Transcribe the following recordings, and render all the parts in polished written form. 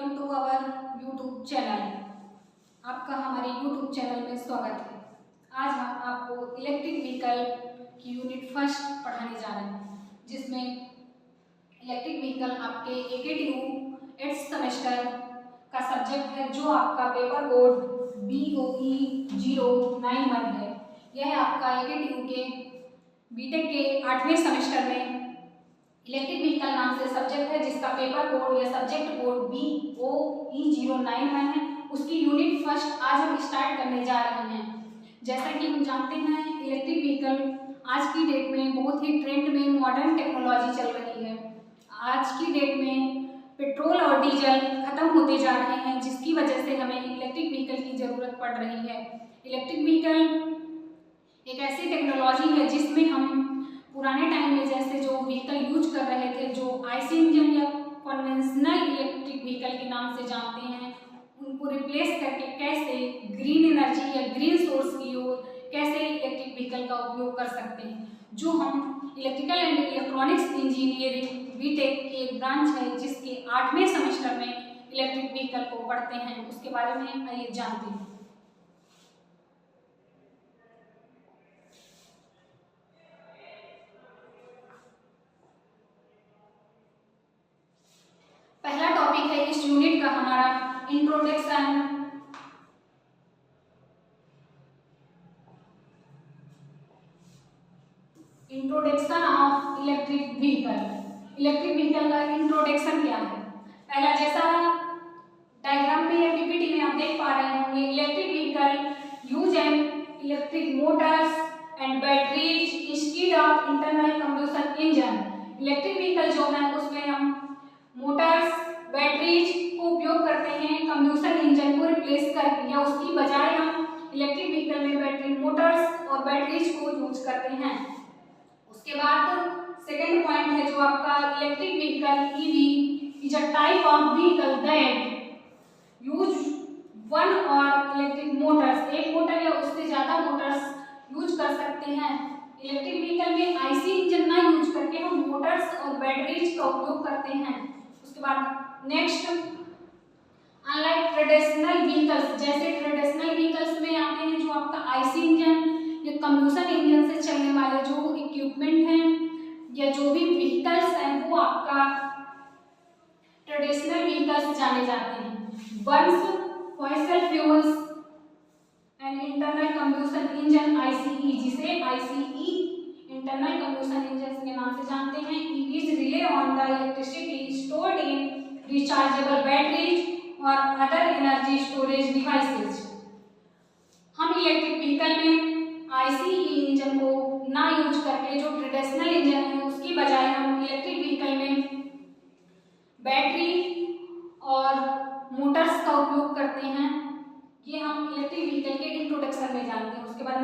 Welcome to our YouTube channel. आपका हमारे YouTube channel में स्वागत है। आज हम आपको इलेक्ट्रिक व्हीकल की यूनिट फर्स्ट पढ़ाने जा रहे हैं, जिसमें इलेक्ट्रिक व्हीकल आपके AKTU 8th सेमेस्टर का सब्जेक्ट है, जो आपका पेपर कोड BOE 091 है। यह आपका AKTU के बीटेक के 8वें सेमेस्टर में इलेक्ट्रिक व्हीकल नाम से सब्जेक्ट है, जिसका पेपर कोड या सब्जेक्ट कोड BOE 091 है। उसकी यूनिट फर्स्ट आज हम स्टार्ट करने जा रहे हैं। जैसा कि हम जानते हैं, इलेक्ट्रिक व्हीकल आज की डेट में बहुत ही ट्रेंड में मॉडर्न टेक्नोलॉजी चल रही है। आज की डेट में पेट्रोल और डीजल खत्म होते जा रहे हैं, जिसकी वजह से हमें इलेक्ट्रिक व्हीकल की ज़रूरत पड़ रही है। इलेक्ट्रिक व्हीकल एक ऐसी टेक्नोलॉजी है जिसमें हम पुराने टाइम में जैसे जो व्हीकल यूज कर रहे थे, जो आईसी इंजन या कन्वेंशनल इलेक्ट्रिक व्हीकल के नाम से जानते हैं, उनको रिप्लेस करके कैसे ग्रीन एनर्जी या ग्रीन सोर्स की ओर कैसे इलेक्ट्रिक व्हीकल का उपयोग कर सकते हैं, जो हम electrical and electronics engineering BTech की एक ब्रांच है, जिसके 8वें सेमेस्टर में इलेक्ट्रिक व्हीकल को पढ़ते हैं। उसके बारे में आइए जानते हैं। पहला टॉपिक है इस यूनिट का हमारा introduction of electric vehicle. Electric vehicle का इंट्रोडक्शन क्या है? पहला, जैसा डायग्राम में या PPT में आप देख पा रहे होंगे, electric vehicle use an electric Motors and batteries instead of internal combustion engine. Electric vehicle जो है उसमें हम मोटर्स बैटरीज को उपयोग करते हैं कंबशन इंजन को रिप्लेस करके, या उसकी बजाय हम इलेक्ट्रिक व्हीकल में बैटरी मोटर्स और बैटरीज को यूज करते हैं। उसके बाद सेकंड पॉइंट है जो आपका electric vehicle EV is a type of vehicle that use one और इलेक्ट्रिक मोटर्स, एक मोटर या उससे ज्यादा मोटर्स यूज कर सकते हैं। इलेक्ट्रिक व्हीकल में आईसी इंजन ना यूज करके हम मोटर्स और बैटरीज का उपयोग करते हैं। उसके बाद नेक्स्ट, अनलाइक ट्रेडिशनल व्हीकल्स, जैसे ट्रेडिशनल व्हीकल्स में आते हैं जो आपका आईसी इंजन या कंबशन इंजन से चलने वाले जो इक्विपमेंट हैं या जो भी व्हीकल्स हैं, वो आपका ट्रेडिशनल व्हीकल्स जाने जाते हैं। Burns fossil fuels and internal combustion engine ICE, जिसे ICE इंटरनल कंबशन इंजन के नाम से जानते हैं। EVs relay on the electricity stored in rechargeable batteries और अदर एनर्जी स्टोरेज डिवाइसेज। हम इलेक्ट्रिक व्हीकल में ICE इंजन को ना यूज करके जो ट्रेडिशनल इंजन है उसकी बजाय हम इलेक्ट्रिक व्हीकल में बैटरी और मोटर्स का उपयोग करते हैं। ये हम इलेक्ट्रिक व्हीकल के इंट्रोडक्शन में जानते हैं। उसके बाद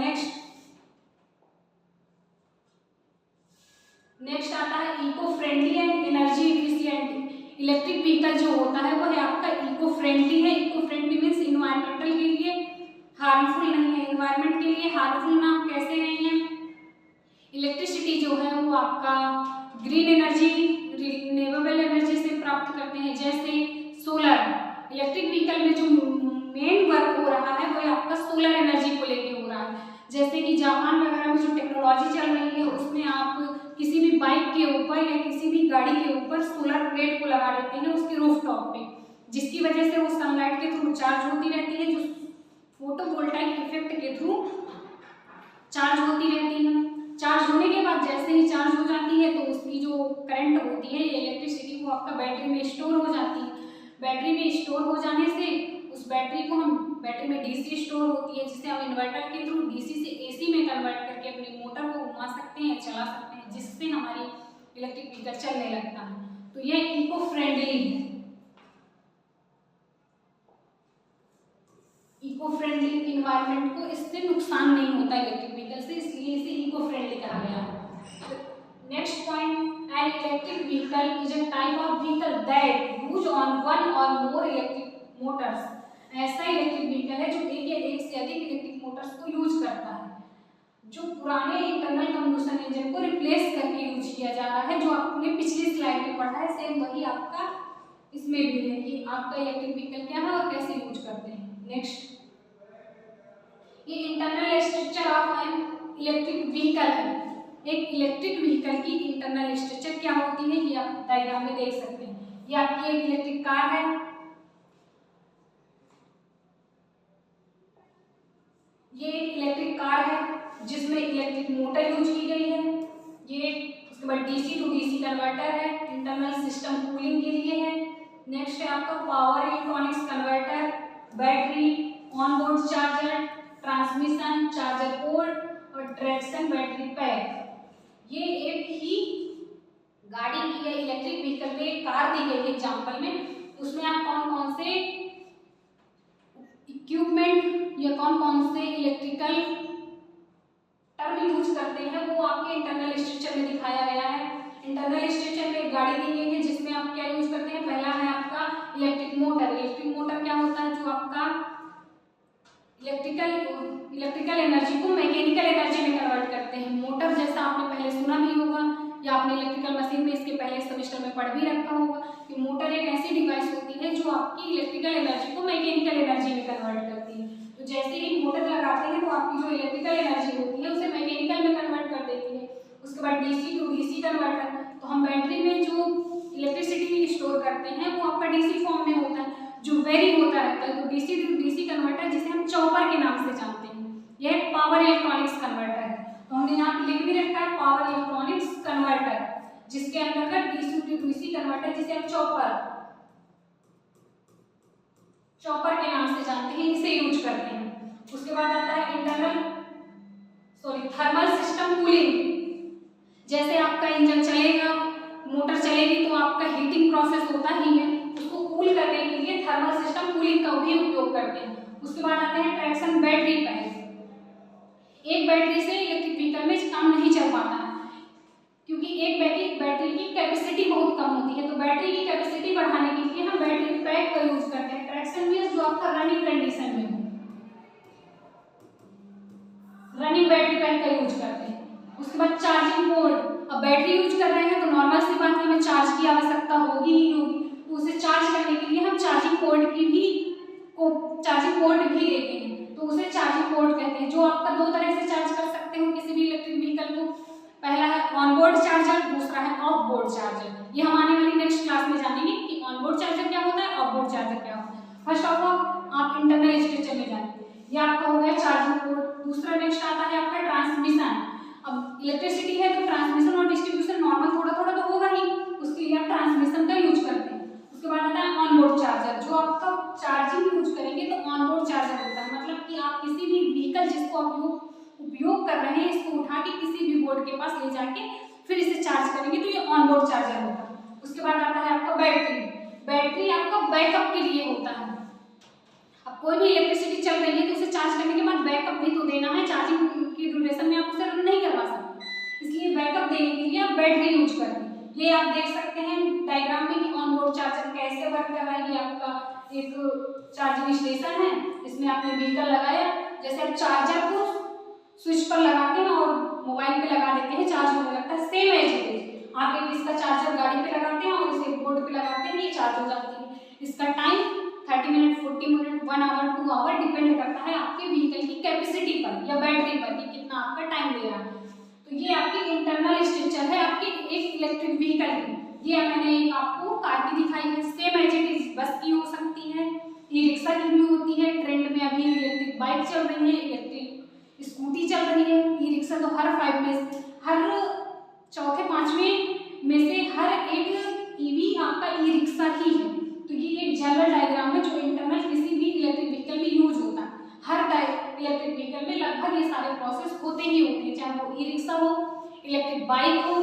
नेक्स्ट आता है eco friendly and energy efficient. Electric vehicle जो होता है वो है आपका इको फ्रेंडली है। इको फ्रेंडली मीन्स इन्वायरमेंटल के लिए हार्मफुल नहीं है, इन्वायरमेंट के लिए हार्मफुल ना कैसे नहीं है। इलेक्ट्रिसिटी जो है वो आपका ग्रीन एनर्जी, रिन्यूएबल एनर्जी से प्राप्त करते हैं, जैसे सोलर। इलेक्ट्रिक व्हीकल में जो मेन वर्क हो रहा है वो आपका सोलर एनर्जी को लेके हो रहा है। जैसे कि जापान वगैरह में जो टेक्नोलॉजी चल रही है, उसमें आप किसी भी बाइक के ऊपर या किसी भी गाड़ी के ऊपर सोलर प्लेट को लगा देते हैं उसके रूफटॉप पे, जिसकी वजह से वो सनलाइट के थ्रू चार्ज होती रहती है, जो फोटोवोल्टाइक इफेक्ट के थ्रू चार्ज होती रहती है। चार्ज होने के बाद जैसे ही चार्ज हो जाती है तो उसकी जो करंट होती है इलेक्ट्रिसिटी वो आपका बैटरी में स्टोर हो जाती है। बैटरी में स्टोर हो जाने से उस बैटरी को हम, बैटरी में DC स्टोर होती है, जिसे हम इन्वर्टर के थ्रू DC से AC में कन्वर्ट करके अपनी मोटर को घुमा सकते हैं, चला सकते हैं, जिससे हमारी इलेक्ट्रिक व्हीकल चलने लगता है। तो ये इको फ्रेंडली है। इको फ्रेंडली इन्वायरमेंट को इससे नुकसान नहीं होता इलेक्ट्रिक व्हीकल से, इसलिए इसे इको फ्रेंडली कहा गया है। Next point, an electric vehicle is a type of vehicle that use on one और मोर इलेक्ट्रिक मोटर्स। ऐसा इलेक्ट्रिक व्हीकल है जो एक या एक से अधिक इलेक्ट्रिक मोटर्स को यूज करता है, जो पुराने इंटरनल कंबशन इंजन को रिप्लेस करके यूज किया जा रहा है। जो आपने पिछली स्लाइड में पढ़ा है, सेम वही आपका इसमें भी है कि आपका इलेक्ट्रिक व्हीकल क्या है और कैसे यूज करते हैं। नेक्स्ट, ये internal structure of an electric vehicle है। एक इलेक्ट्रिक व्हीकल की इंटरनल स्ट्रक्चर क्या होती है ये आप डायग्राम में देख सकते हैं। ये आपकी एक इलेक्ट्रिक कार है, ये एक इलेक्ट्रिक कार है जिसमें इलेक्ट्रिक मोटर यूज की गई है। ये उसके बाद डीसी टू डीसी कन्वर्टर है, इंटरनल सिस्टम कूलिंग के लिए है। नेक्स्ट है आपका power electronics converter, battery, onboard charger, transmission, charger port और ट्रैक्शन बैटरी पैक। ये एक ही गाड़ी की या इलेक्ट्रिक व्हीकल में एक कार दी गई है एग्जांपल में, उसमें आप कौन कौन से इक्विपमेंट या कौन कौन से इलेक्ट्रिकल टर्म यूज करते हैं वो आपके इंटरनल स्ट्रक्चर में दिखाया गया है। इंटरनल स्ट्रक्चर में एक गाड़ी दी गई है जिसमें आप क्या यूज करते हैं। पहला है आपका इलेक्ट्रिक मोटर। इलेक्ट्रिक मोटर क्या होता है, जो आपका इलेक्ट्रिकल एनर्जी को मैकेनिकल एनर्जी में कन्वर्ट करते हैं। मोटर जैसा आपने पहले सुना भी होगा या आपने इलेक्ट्रिकल मशीन में इसके पहले सेमेस्टर में पढ़ भी रखा होगा कि मोटर एक ऐसी डिवाइस होती है जो आपकी इलेक्ट्रिकल एनर्जी को मैकेनिकल एनर्जी में कन्वर्ट करती है। तो जैसे ही मोटर लगाते हैं तो आपकी जो इलेक्ट्रिकल एनर्जी होती है उसे मैकेनिकल में कन्वर्ट कर देती है। उसके बाद डीसी टू डीसी कन्वर्टर, तो हम बैटरी में जो इलेक्ट्रिसिटी स्टोर करते हैं वो आपका डीसी फॉर्म में होता है जो वेरी होता रहता है। तो डीसी टू डीसी कन्वर्टर जिसे हम चॉपर के नाम से जानते हैं, यह एक पावर इलेक्ट्रॉनिक्स कन्वर्टर है। तो हमने यहाँ लिख भी रखा है पावर इलेक्ट्रॉनिक्स कन्वर्टर, जिसके अंतर्गत डीसी टू डीसी कन्वर्टर जिसे हम चॉपर के नाम से जानते हैं, इसे यूज करते हैं। उसके बाद आता है थर्मल सिस्टम कूलिंग। जैसे आपका इंजन चलेगा, मोटर चलेगी तो आपका हीटिंग प्रोसेस होता ही है, उसको कूल करने के लिए थर्मल सिस्टम कूलिंग का भी उपयोग करते हैं। उसके बाद आते हैं ट्रैक्शन बैटरी पैक। एक बैटरी से इलेक्ट्रिक व्हीकल में काम नहीं चल पाता है क्योंकि एक बैटरी की कैपेसिटी बहुत कम होती है। तो बैटरी की कैपेसिटी बढ़ाने के लिए हम बैटरी पैक का यूज करते हैं। ट्रैक्शन व्हील्स जो आपका रनिंग कंडीशन में हो, रनिंग बैटरी पैक का यूज करते हैं। उसके बाद चार्जिंग पोर्ट, अब बैटरी यूज कर रहे हैं तो नॉर्मल सी बात है हमें चार्ज की आवश्यकता होगी ही होगी, तो उसे चार्ज करने के लिए हम चार्जिंग पोर्ट भी देते हैं, तो उसे चार्जिंग पोर्ट कहते हैं। जो आपका दो तरह से चार्ज कर सकते हो किसी भी इलेक्ट्रिक व्हीकल को, पहला है ऑनबोर्ड चार्जर, दूसरा है ऑफ बोर्ड चार्जर। ये हम आने वाली नेक्स्ट क्लास में जानेंगे कि ऑनबोर्ड चार्जर क्या होता है, ऑफ बोर्ड चार्जर क्या होता है। फर्स्ट ऑफ ऑल आप इंटरनल स्ट्रक्चर में जानिए, ये आपका हो गया चार्जिंग पोर्ट। दूसरा नेक्स्ट आता है आपका ट्रांसमिशन। अब इलेक्ट्रिसिटी है तो ट्रांसमिशन और डिस्ट्रीब्यूशन नॉर्मल थोड़ा थोड़ा तो होगा ही, उसके लिए आप ट्रांसमिशन का यूज करते हैं। उसके बाद आता है ऑनबोर्ड चार्जर, जो आपका चार्जिंग यूज करेंगे तो ऑनबोर्ड चार्जर होता है, मतलब कि आप किसी भी व्हीकल जिसको आप उपयोग कर रहे हैं इसको उठा के किसी भी बोर्ड के पास ले जाके फिर इसे चार्ज करेंगे तो ये ऑनबोर्ड चार्जर होता है। उसके बाद आता है आपका बैटरी। बैटरी आपका बैकअप के लिए होता है। अब कोई भी इलेक्ट्रिसिटी चल रही है तो उसे चार्ज करने के बाद बैकअप भी तो देना है, चार्जिंग की ड्यूरेशन में आप उसे रन नहीं करवा सकते, इसलिए बैकअप देने के लिए आप बैटरी यूज करते हैं। ये आप देख सकते हैं डायग्राम में कि ऑनबोर्ड चार्जर कैसे वर्क कर रहा है। ये आपका एक चार्जिंग स्टेशन है, इसमें आपने व्हीकल लगाया, जैसे आप चार्जर को स्विच पर लगाते हैं और मोबाइल पे लगा देते हैं, चार्ज होने लगता है, सेम एज इट इज। आप एक इसका चार्जर गाड़ी पे लगाते हैं और इसे बोर्ड पे लगाते हैं, ये चार्ज हो जाती है। इसका time 30 minute, 40 minute, 1 hour, 2 hour depend करता है आपके व्हीकल की कैपेसिटी पर या बैटरी पर कि कितना आपका टाइम ले रहा है। तो ये आपकी इंटरनल स्ट्रक्चर है आपकी एक इलेक्ट्रिक व्हीकल की। ये मैंने एक आपको कार की दिखाई है, सेम एज इट इज बस की हो सकती है, ई रिक्शा की भी होती है, ट्रेंड में अभी इलेक्ट्रिक बाइक चल रही है, इलेक्ट्रिक स्कूटी चल रही है। ई रिक्शा तो हर चौथे पांचवें में से हर एक ईवी आपका ई रिक्शा ही है। तो ये एक जनरल डायग्राम है जो इंटरनल किसी भी इलेक्ट्रिक व्हीकल में यूज होता है। हर इलेक्ट्रिक व्हीकल में लगभग ये सारे प्रोसेस होते ही होते हैं, चाहे वो ई रिक्शा हो, इलेक्ट्रिक बाइक हो,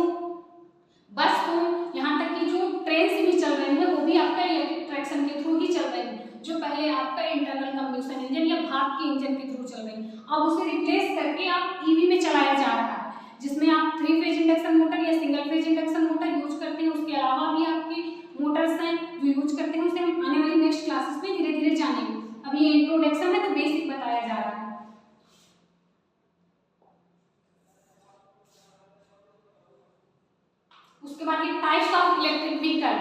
बस हो, यहाँ तक कि जो ट्रेन से भी चल रही है वो भी आपका इलेक्ट्रिक ट्रैक्शन के थ्रू ही चल रही है, जो पहले आपका इंटरनल कंबशन इंजन या भाप के इंजन के थ्रू चल रही है। अब उसे रिप्लेस करके आप ईवी में चलाया जा रहा है, जिसमें आप 3 फेज इंडक्शन मोटर या single phase induction motor use करते हैं। उसके अलावा भी आपके मोटर्स हैं जो यूज करते हैं, उसे हम आने वाली नेक्स्ट क्लासेस में धीरे धीरे जानेंगे। अब ये इंट्रोडक्शन है तो बेसिक बताया जा रहा है। उसके बाद ये types of electric vehicle.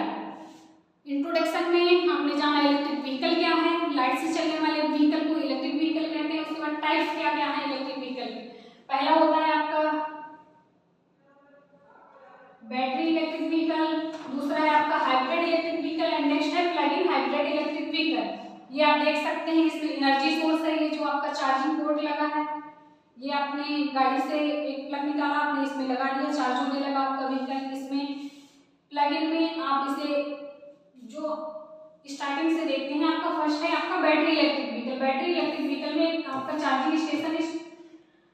Introduction में आपने जाना इलेक्ट्रिक व्हीकल क्या है, लाइट से चलने वाले व्हीकल को इलेक्ट्रिक व्हीकल कहते हैं। उसके बाद टाइप्स क्या क्या है इलेक्ट्रिक व्हीकल के। पहला होता है आपका बैटरी इलेक्ट्रिक व्हीकल, दूसरा है आपका hybrid electric vehicle and next है plug in hybrid electric vehicle. ये आप देख सकते हैं इसमें एनर्जी सोर्स है, ये जो आपका चार्जिंग पोर्ट लगा है, ये आपने गाड़ी से एक प्लग निकाला, आपने इसमें लगा दिया, चार्ज होने लगा आपका व्हीकल। इसमें प्लग इन में आप इसे जो स्टार्टिंग से देखते हैं, आपका फर्स्ट है आपका battery electric vehicle. Battery electric vehicle में आपका चार्जिंग स्टेशन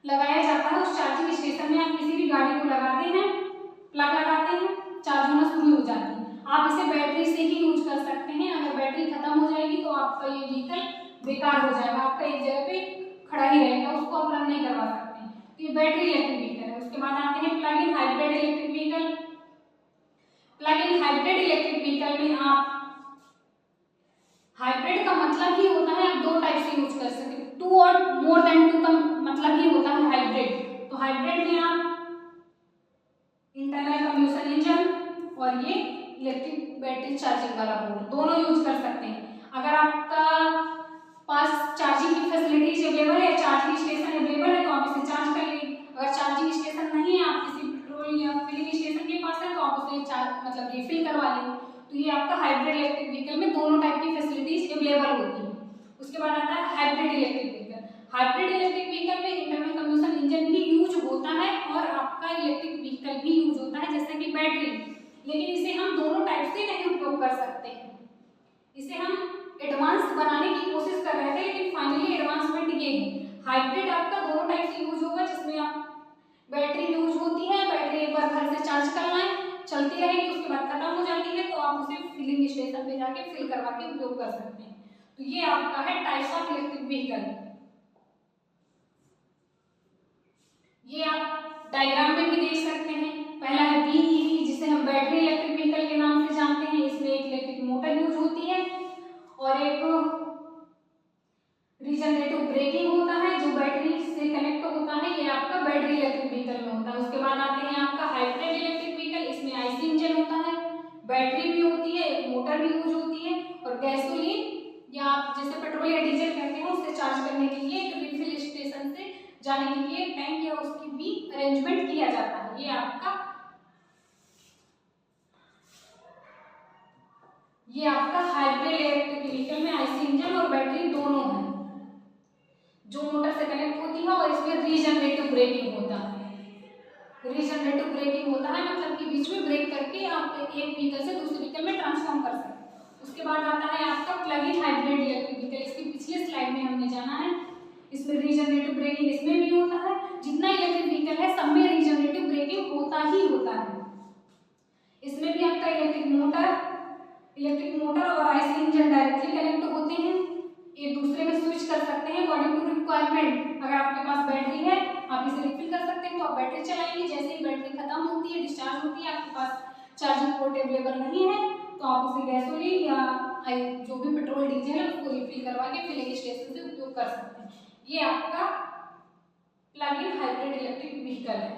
लगाया जाता है। उस चार्जिंग स्टेशन में आप किसी भी गाड़ी को लगाते हैं, प्लग लगाते हैं, चार्ज होना शुरू हो जाती है। आप इसे बैटरी से ही यूज कर सकते हैं। अगर बैटरी खत्म हो जाएगी तो आपका ये व्हीकल बेकार हो जाएगा, आपका एक जगह पे खड़ा ही रहेगा, उसको आप रन नहीं करवा सकते हैं। तो ये बैटरी इलेक्ट्रिक व्हीकल है। उसके बाद आते हैं plug in hybrid electric vehicle. Plug in hybrid electric vehicle में आप, हाइब्रिड का मतलब ही होता है आप दो टाइप से यूज कर सकते हैं, टू और मोर देन टू का मतलब ही होता है हाइब्रिड। तो हाइब्रिड में आप इंटरनल कंबशन इंजन और ये इलेक्ट्रिक बैटरी चार्जिंग वाला बोर्ड दोनों यूज कर सकते हैं। अगर आपका पास चार्जिंग की फैसिलिटीज अवेलेबल है, चार्जिंग स्टेशन अवेलेबल है तो आप इसे चार्ज कर लीजिए। अगर चार्जिंग स्टेशन नहीं है, आप किसी पेट्रोल या फिलिंग स्टेशन के पास है तो आप उसे चार्ज मतलब रिफिल करवा लेंगे। तो ये आपका हाइब्रिड इलेक्ट्रिक व्हीकल में दोनों टाइप की फैसिलिटीज अवेलेबल होती है। उसके बाद आता है hybrid electric vehicle. Hybrid electric vehicle में इंटरनल कंबशन इंजन भी यूज होता है और आपका इलेक्ट्रिक व्हीकल भी यूज होता है जैसे कि बैटरी, लेकिन इसे हम दोनों टाइप से नहीं उपयोग कर सकते हैं। इसे हम एडवांस बनाने की कोशिश कर रहे थे, लेकिन फाइनली एडवांसमेंट ये है हाइब्रिड आपका दोनों टाइप से यूज होगा, जिसमें आप बैटरी यूज होती है, बैटरी एक बार घर से चार्ज करना है, चलती रहेगी, उसके बाद खत्म हो जाती है तो आप उसे फिलिंग स्टेशन पे जाके फिल करवा के उपयोग कर सकते हैं। तो ये आपका है टाइप्स ऑफ इलेक्ट्रिक व्हीकल। ये आप डायग्राम में भी देख सकते हैं। पहला है BEV जिसे हम बैटरी इलेक्ट्रिक व्हीकल के नाम से जानते हैं। इसमें एक इलेक्ट्रिक मोटर यूज होती है और एक रीजनरेटिव ब्रेकिंग होता है जो बैटरी से कनेक्ट होता है, ये आपका बैटरी इलेक्ट्रिक व्हीकल में होता है। उसके बाद आते हैं आपका हाइब्रिड इलेक्ट्रिक व्हीकल। इसमें IC इंजन होता है, बैटरी भी होती है, एक मोटर भी यूज होती है और गैसोलीन या आप जैसे पेट्रोल या डीजल कहते हैं उससे चार्ज करने के लिए एक रिफिल स्टेशन से जाने के लिए टैंक या उसकी भी अरेंजमेंट किया जाता है। ये आपका हाइब्रिड इलेक्ट्रिक व्हीकल में IC इंजन और बैटरी दोनों है जो मोटर से कनेक्ट होती है और इसमें रीजनरेटिव ब्रेकिंग होता है। रीजनरेटिव ब्रेकिंग होता है मतलब कि बीच में ब्रेक करके आप एक व्हीकल से दूसरे व्हीकल में ट्रांसफॉर्म कर सकते हैं। उसके बाद आता है आपका plug in hybrid electric vehicle. इसकी पिछले स्लाइड में हमने जाना है। इसमें रीजनरेटिव ब्रेकिंग इसमें भी होता है। जितना इलेक्ट्रिक व्हीकल है सब में रीजनरेटिव ब्रेकिंग होता ही होता है। इसमें भी आपका इलेक्ट्रिक मोटर और IC इंजन डायरेक्टली कनेक्ट होते हैं, एक दूसरे में स्विच कर सकते हैं अकॉर्डिंग टू रिक्वायरमेंट। अगर आपके पास बैटरी है आप इसे रिफिल कर सकते हैं तो आप बैटरी चलाएंगे, जैसे ही बैटरी खत्म होती है डिस्चार्ज होती है, आपके पास चार्जिंग पोर्ट अवेलेबल नहीं है तो आप उसे गैसोलीन या जो भी पेट्रोल डीजल है उसको रिफिल करवा के फिलिंग स्टेशन से उपयोग कर सकते हैं। ये आपका plug in hybrid electric vehicle है।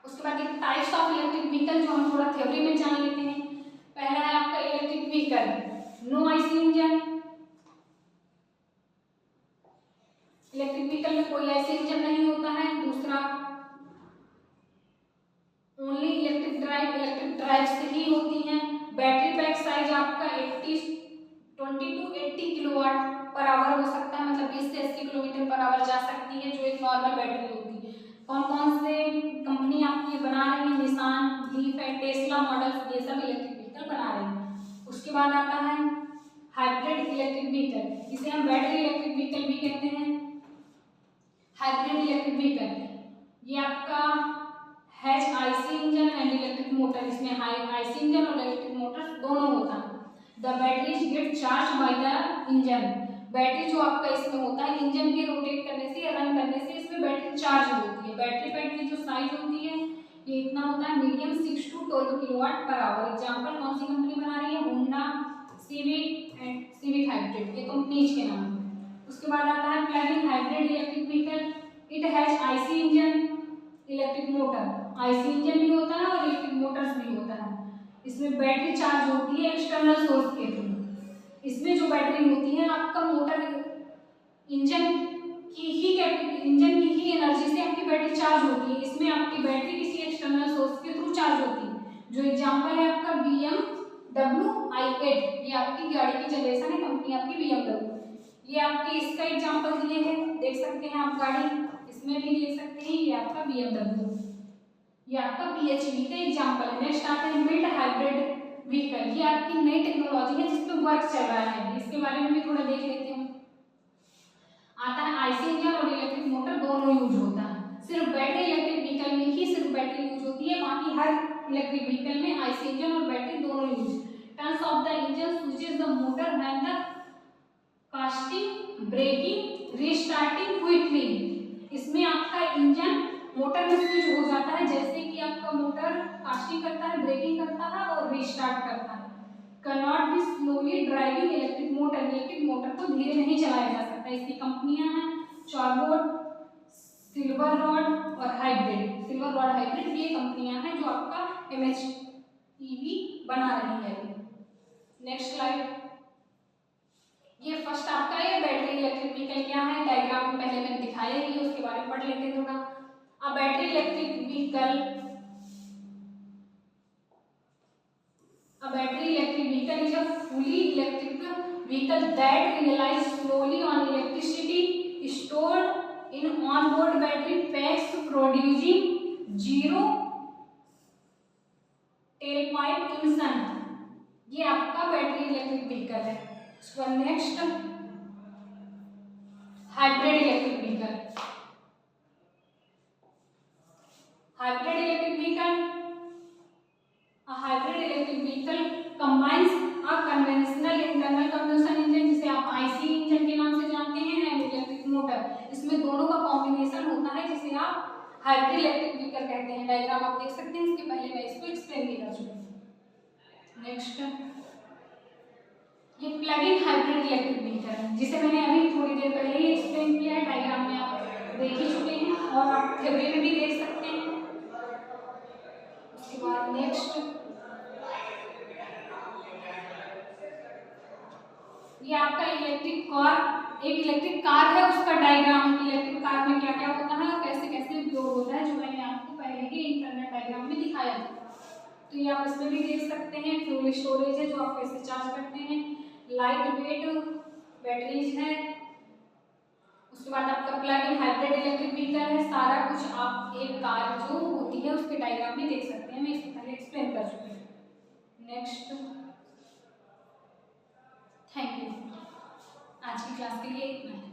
उसके बाद एक टाइप्स ऑफ इलेक्ट्रिक व्हीकल जो हम थोड़ा थ्योरी में जान लेते हैं। पहला है आपका electric vehicle no IC engine. Electric vehicle में कोई IC इंजन नहीं होता है। दूसरा ओनली इलेक्ट्रिक ड्राइव से ही होती हैं। बैटरी पैक साइज आपका 20 to 80 किलोवाट पर आवर हो सकता है, मतलब 20 से 80 किलोमीटर पर आवर जा सकती है जो एक नॉर्मल बैटरी होती है। कौन कौन से कंपनी आपकी बना रही है, निसान, लीफ है, टेस्ला मॉडल्स, ये सब इलेक्ट्रिक व्हीकल बना रहे हैं। उसके बाद आता है हाइब्रिड इलेक्ट्रिक व्हीकल, इसे हम बैटरी इलेक्ट्रिक व्हीकल भी कहते हैं। हाइब्रिड इलेक्ट्रिक व्हीकल ये आपका has IC engine and electric motor. इसमें IC इंजन और इलेक्ट्रिक मोटर दोनों होता है। The batteries gate charge by the engine. Battery जो आपका इसमें होता है इंजन के रोटेट करने से या रन करने से इसमें बैटरी चार्ज होती है। बैटरी पैक की जो साइज होती है ये इतना होता है, medium 6 to 12 kilowatt per hour. Example कौन सी कंपनी बना रही है, Honda, civic and civic hybrid, ये कंपनीज के नाम है। उसके बाद आता है plug in hybrid electric vehicle. It has IC engine, electric motor. IC engine भी होता है और इलेक्ट्रिक मोटर्स भी होता है। इसमें बैटरी चार्ज होती है एक्सटर्नल सोर्स के थ्रू। इसमें जो बैटरी होती है आपका मोटर इंजन की ही एनर्जी से आपकी बैटरी चार्ज होती है। इसमें आपकी बैटरी किसी एक्सटर्नल सोर्स के थ्रू चार्ज होती है। जो एग्जांपल है आपका BMW i8, ये आपकी गाड़ी की जनरेशन है, कंपनी आपकी BMW। ये आपके इसका एग्जांपल दिए हैं, देख सकते हैं आप गाड़ी, इसमें भी देख सकते हैं ये आपका BMW, ये आपका PHEV का एग्जांपल है। नेक्स्ट आते हैं मिड हाइब्रिड व्हीकल। ये आपकी नई टेक्नोलॉजी है जिसपे वर्क चल रहा है, इसके बारे में भी थोड़ा देख लेते हैं। आता है आईसी इंजन और इलेक्ट्रिक मोटर दोनों यूज होता है। सिर्फ बैटरी इलेक्ट्रिक व्हीकल में ही सिर्फ बैटरी यूज होती है, बाकी हर इलेक्ट्रिक व्हीकल में आईसी इंजन और बैटरी दोनों use. Turns off the engine switches the motor when the casting, braking, restarting quickly. इसमें आपका इंजन मोटर में स्विच हो जाता है, जैसे कि आपका मोटर कास्टिंग करता है, ब्रेकिंग करता है और रीस्टार्ट करता है। cannot be slowly driving electric motor, electric motor को धीरे नहीं चलाया जा सकता। इसकी कंपनियां हैं चार्बोट, सिल्वर रॉड और हाइब्रिड। सिल्वर रॉड हाइब्रिड ये कंपनियां हैं जो आपका MHEV बना रही है। Next slide. ये फर्स्ट आपका है बैटरी इलेक्ट्रिक व्हीकल क्या है, डायग्राम में पहले मैंने दिखाया ही, उसके बारे में पढ़ लेते हैं थोड़ा। अब battery electric vehicle, a battery electric vehicle is a fully electric vehicle that relies slowly on electricity stored in onboard battery packs, producing zero tailpipe emission। ये आपका बैटरी इलेक्ट्रिक व्हीकल है। उसके बाद next hybrid electric vehicle. Hybrid electric vehicle, a hybrid electric vehicle combines a conventional internal combustion engine, जिसे आप IC engine के नाम से जानते हैं, एंड इलेक्ट्रिक मोटर। इसमें दोनों का कॉम्बिनेशन होता है जिसे आप हाइब्रिड इलेक्ट्रिक व्हीकल कहते हैं। डायग्राम आप देख सकते हैं, इसके पहले मैं इसको एक्सप्लेन भी कर चुकी हूँ। नेक्स्ट ये plug in hybrid electric vehicle है, जिसे मैंने अभी थोड़ी देर पहले ही एक्सप्लेन किया है, डायग्राम में आप देख ही चुके हैं और आप थ्योरी में भी देख सकते हैं। उसके बाद नेक्स्ट ये आपका इलेक्ट्रिक कार, एक इलेक्ट्रिक कार है, उसका डायग्राम, इलेक्ट्रिक कार में क्या क्या होता है और कैसे कैसे उपयोग होता है, जो मैंने आपको पहले ही इंटरनेट डायग्राम में दिखाया था। तो ये आप इसमें भी देख सकते हैं, फ्यूल स्टोरेज है जो आप कैसे चार्ज करते हैं, लाइट वेट बैटरीज है। उसके बाद आपका plug in hybrid electric vehicle है। सारा कुछ आप एक कार जो होती है उसके डायग्राम में देख सकते हैं, मैं इसको पहले एक्सप्लेन कर चुकी हूँ। Next, thank you. आज की क्लास के लिए इतना ही।